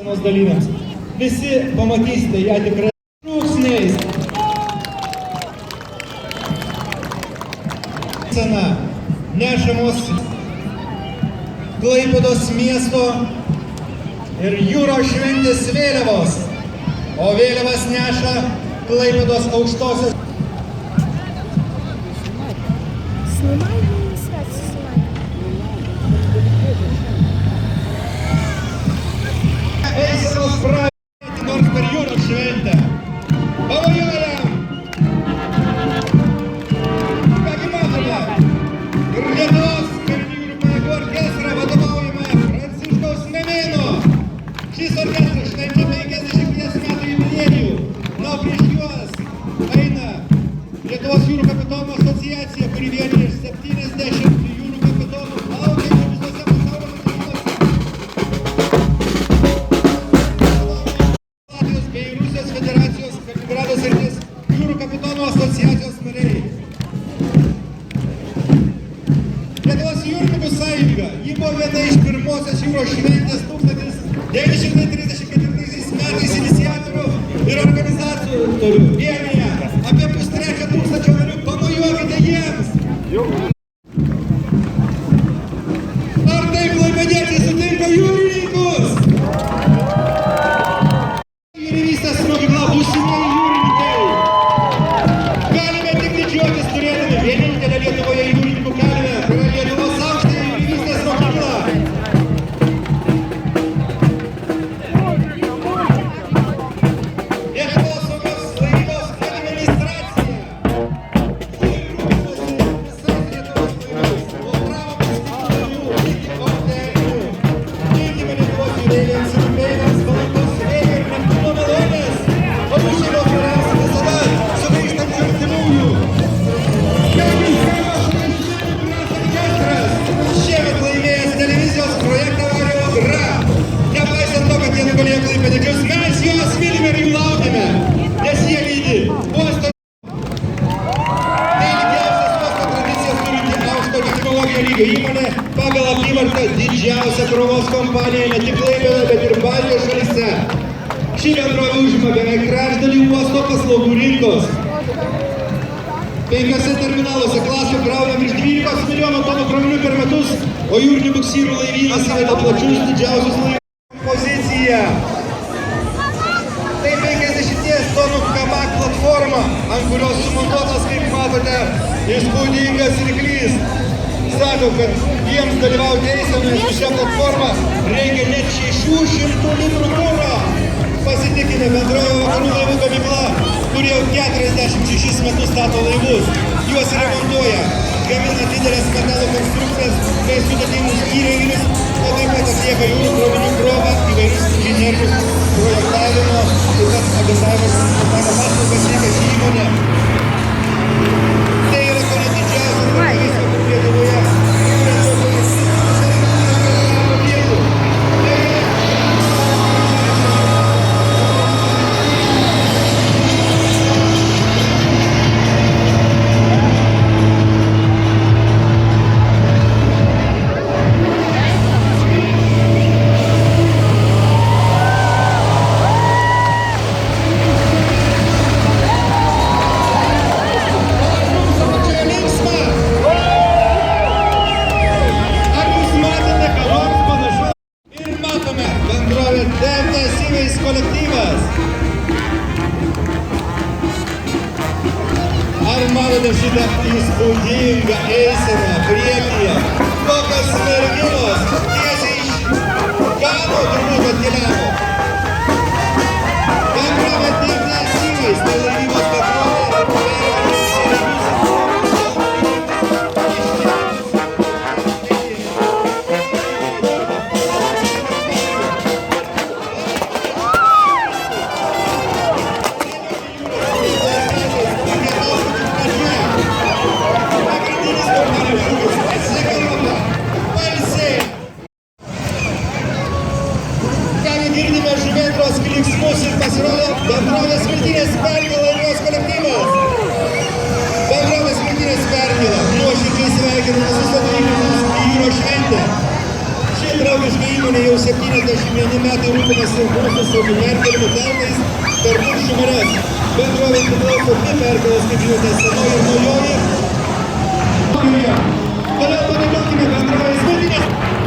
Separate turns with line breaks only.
dalyviams. Visi pamatysite ją tikrai šūksniais. Scena nešamos Klaipėdos miesto ir jūros šventės vėliavos, o vėliavas neša Klaipėdos aukštosios. Eisenos pradėti nors per jūros šventę. Pavojojam! Kągi matome, ir Lietuvos karinių jūrų pajėgų orkestrą vadovaujame Pranciškaus Memėno. Šis orkestras švenčia 50 metų jubiliejų. Na, prieš juos eina Lietuvos jūrų kapitonų asociacija, kuri vienija 70 jūrų kapitonų laukiančių visose pasaulio vandenynuose. Latvijos bei Rusijos federacijos Kaliningrado srities jūrų kapitonų asociacijos nariai. Lietuvos jūrininkų sąjunga, ji buvo viena iš pirmosios jūros šventės 1934 metais iniciatorių ir organizatorių vienija apie 2,3 tūkstančio narių. Pamojuokite jiems! Ar taip klaipėdiečiai sutinka jūrininkus? Jūrivystės mokykla būsimieji jūrininkai. Galime tik didžiuotis turėdami vienintelę Lietuvoje jūrininkų kalvę. Tai yra Lietuvos aukštąją jūrivystės mokykla. Mes juos mylime ir jų laukiame, nes jie lydi uosto. Tai ilgiausias uosto tradicijas turinti aukšto technologijų lygio įmonė, pagal apyvartą didžiausia krovos kompanija ne tik Klaipėdoje, bet ir Baltijos šalyse. Ši bendrovė užima beveik trečdalį uosto paslaugų rinkos. 5 terminaluose klasių krauna virš 12 milijonų tonų krovinių per metus, o jūrinių buksyrų laivynas įveda plačius didžiausius laivus poziciją. Tai 50 tonų kamak platforma, ant kurios sumontuotas, kaip matote, įspūdingas ryklys. Sako, kad jiems dalyvauti eisenoje su šią platformą reikia net 600 litrų kuro. Pasitikime bendrojo Vakarų laivų gamykla, kurie jau 46 metus stato laivus. Juos remontuoja, gamina didelės metalo konstrukcijas bei sudėtingus įrenginius, o taip pat atlieka jūrų krovinių krovą, įvairius inžinerinius projektavimo, taip pat agentavimo paslaugas teikia ši įmonė. Tai yra kone didžiausias darbais Lietuvoje. Ar matote šitą įspūdingą eiseną priekyje? Kokios merginos tiesiai iš Gano turbūt atkeliavo. Bendrovė Dėmesys, tai laivybos bendrovė girdime žuvėdros klyksmus ir pasirodo bendrovės Smiltynės Perkėla ir jos kolektyvas. Bendrovės Smiltynės Perkėla nuoširdžiai sveikina visus atvykusius į jūros šventę. Ši draugiška įmonė jau 71 metai rūpinasi mūsų saugių perkėlimų keltais per kuršių marias. Bendrovė priklauso dvi perkėlos, kaip žinote, senoji ir naujoji. Toliau padėkokime bendrovės Smiltynės.